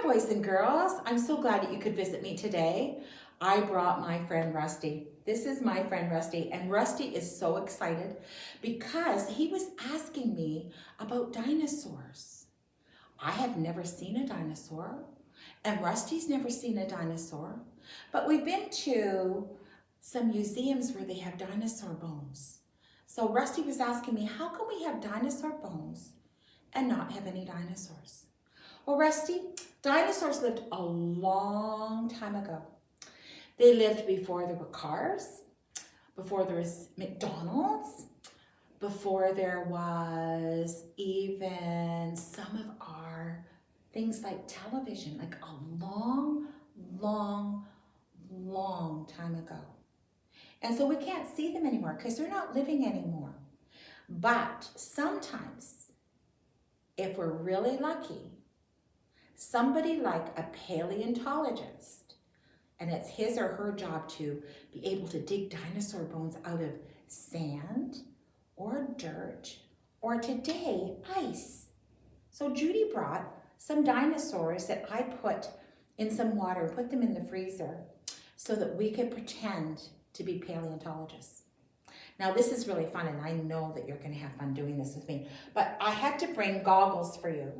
boys and girls. I'm so glad that you could visit me today. I brought my friend Rusty. This is my friend Rusty, and Rusty is so excited because he was asking me about dinosaurs. I have never seen a dinosaur, and Rusty's never seen a dinosaur, but we've been to some museums where they have dinosaur bones. So Rusty was asking me, how can we have dinosaur bones and not have any dinosaurs? Well, Rusty, dinosaurs lived a long time ago. They lived before there were cars, before there was McDonald's, before there was even some of our things like television, like a long, long, long time ago. And so we can't see them anymore because they're not living anymore. But sometimes, if we're really lucky, somebody like a paleontologist, and it's his or her job to be able to dig dinosaur bones out of sand or dirt or today, ice. So Judy brought some dinosaurs that I put in some water and put them in the freezer so that we could pretend to be paleontologists. Now this is really fun, and I know that you're gonna have fun doing this with me, but I had to bring goggles for you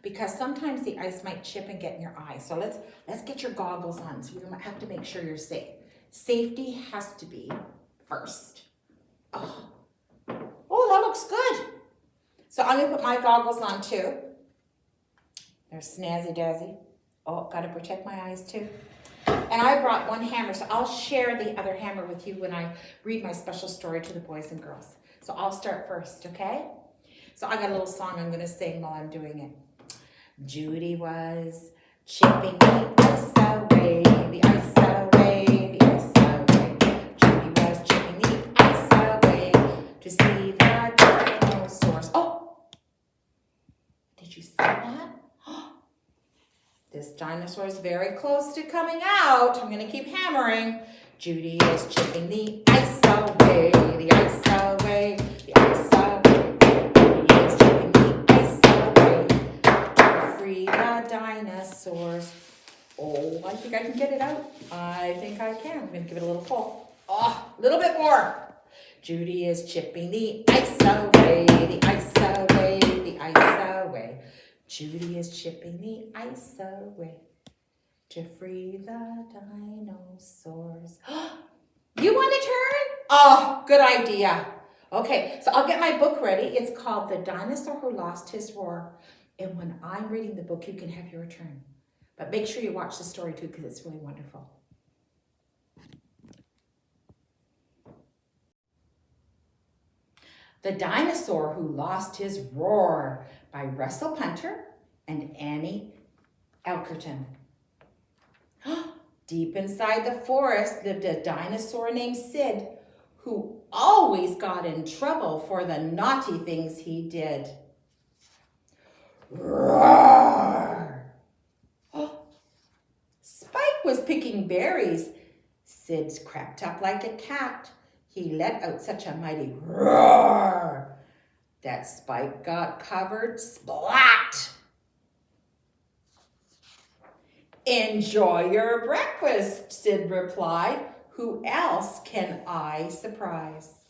because sometimes the ice might chip and get in your eyes. So let's get your goggles on, so we have to make sure you're safe. Safety has to be first. Oh, that looks good. So I'm gonna put my goggles on too. They're snazzy dazzy. Oh, gotta protect my eyes too. And I brought one hammer, so I'll share the other hammer with you when I read my special story to the boys and girls. So I'll start first, okay? So I got a little song I'm gonna sing while I'm doing it. Judy was chipping the ice away, the ice away, the ice away. Judy was chipping the ice away to see the dinosaurs. Oh, did you see that? This dinosaur is very close to coming out. I'm gonna keep hammering. Judy is chipping the ice away, the ice away, the ice away. Judy is chipping the ice away to free the dinosaurs. Oh, I think I can get it out. I think I can. I'm gonna give it a little pull. Oh, a little bit more. Judy is chipping the ice away, the ice away, the ice away. Judy is chipping the ice away to free the dinosaurs. You want to turn? Oh, good idea. Okay, so I'll get my book ready. It's called The Dinosaur Who Lost His Roar. And when I'm reading the book, you can have your turn. But make sure you watch the story too, because it's really wonderful. The Dinosaur Who Lost His Roar by Russell Punter and Annie Elkerton. Deep inside the forest lived a dinosaur named Sid, who always got in trouble for the naughty things he did. Roar! Spike was picking berries. Sid crept up like a cat. He let out such a mighty roar that Spike got covered splat. Enjoy your breakfast, Sid replied. Who else can I surprise?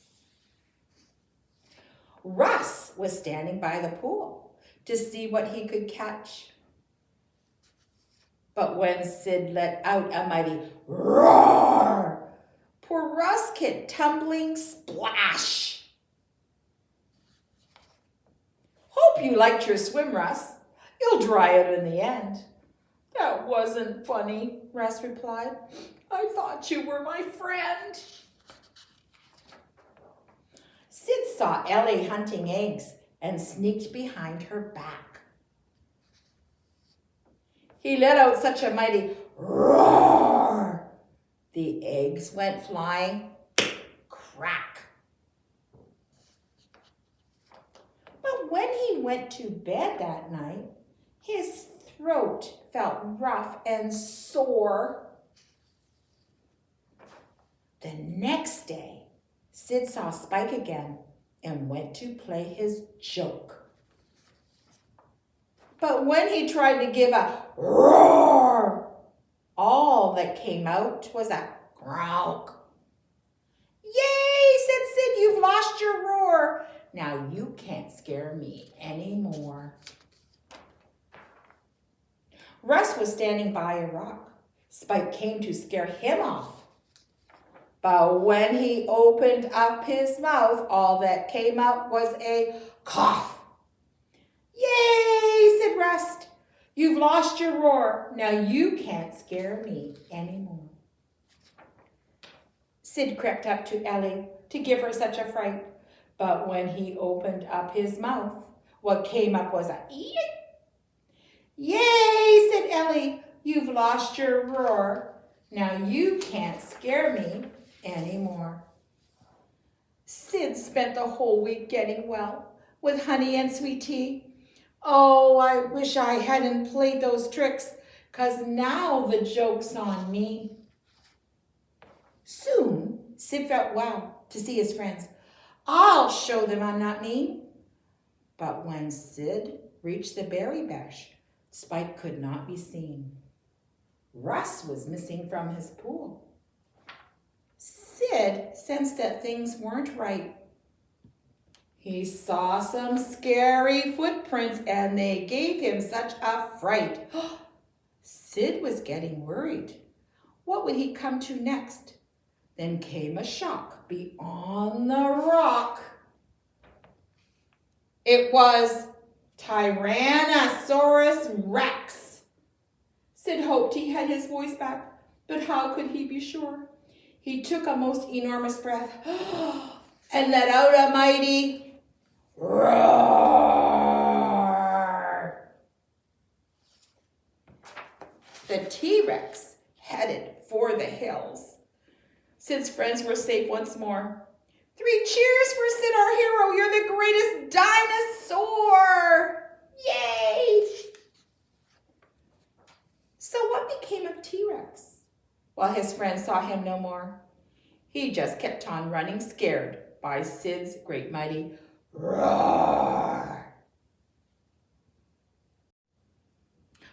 Russ was standing by the pool to see what he could catch. But when Sid let out a mighty roar, poor Russ came tumbling splash. Hope you liked your swim, Russ. You'll dry out in the end. That wasn't funny, Russ replied. I thought you were my friend. Sid saw Ellie hunting eggs and sneaked behind her back. He let out such a mighty roar. The eggs went flying, crack. But when he went to bed that night, his throat felt rough and sore. The next day, Sid saw Spike again and went to play his joke. But when he tried to give a roar, all that came out was a growl. Yay, said Sid, you've lost your roar. Now you can't scare me anymore. Russ was standing by a rock. Spike came to scare him off. But when he opened up his mouth, all that came out was a cough. Yay, said Rust. You've lost your roar. Now you can't scare me anymore. Sid crept up to Ellie to give her such a fright. But when he opened up his mouth, what came up was a eek. Yay, said Ellie. You've lost your roar. Now you can't scare me anymore. Sid spent the whole week getting well with honey and sweet tea. Oh, I wish I hadn't played those tricks, 'cause now the joke's on me. Soon, Sid felt well to see his friends. I'll show them I'm not mean. But when Sid reached the berry bush, Spike could not be seen. Russ was missing from his pool. Sid sensed that things weren't right. He saw some scary footprints and they gave him such a fright. Sid was getting worried. What would he come to next? Then came a shock beyond the rock. It was Tyrannosaurus Rex. Sid hoped he had his voice back, but how could he be sure? He took a most enormous breath and let out a mighty roar. The T-Rex headed for the hills. Sid's friends were safe once more. 3 cheers for Sid, our hero. You're the greatest dinosaur. Yay! So what became of T-Rex? Well, his friends saw him no more. He just kept on running, scared by Sid's great mighty roar.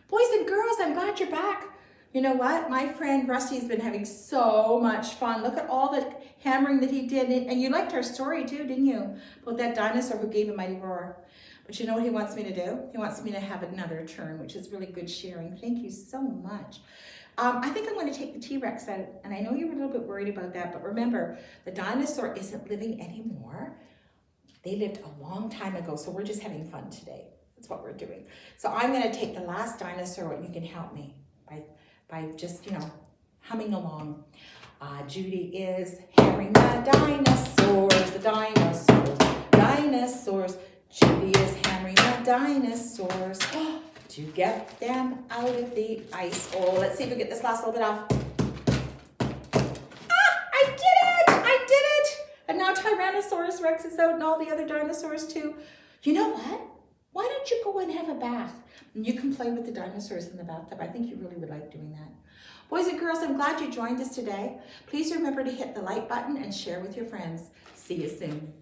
Boys and girls, I'm glad you're back. You know what? My friend Rusty's been having so much fun. Look at all the hammering that he did. And you liked our story too, didn't you? About that dinosaur who gave a mighty roar. But you know what he wants me to do? He wants me to have another turn, which is really good sharing. Thank you so much. I think I'm going to take the T-Rex out. And I know you were a little bit worried about that. But remember, the dinosaur isn't living anymore. They lived a long time ago. So we're just having fun today. That's what we're doing. So I'm going to take the last dinosaur and you can help me by just, humming along. Judy is hammering the dinosaurs, dinosaurs. Judy is hammering the dinosaurs to get them out of the ice. Oh, let's see if we get this last little bit off. I did it! And now Tyrannosaurus Rex is out and all the other dinosaurs too. You know what? Why don't you go and have a bath? And you can play with the dinosaurs in the bathtub. I think you really would like doing that. Boys and girls, I'm glad you joined us today. Please remember to hit the like button and share with your friends. See you soon.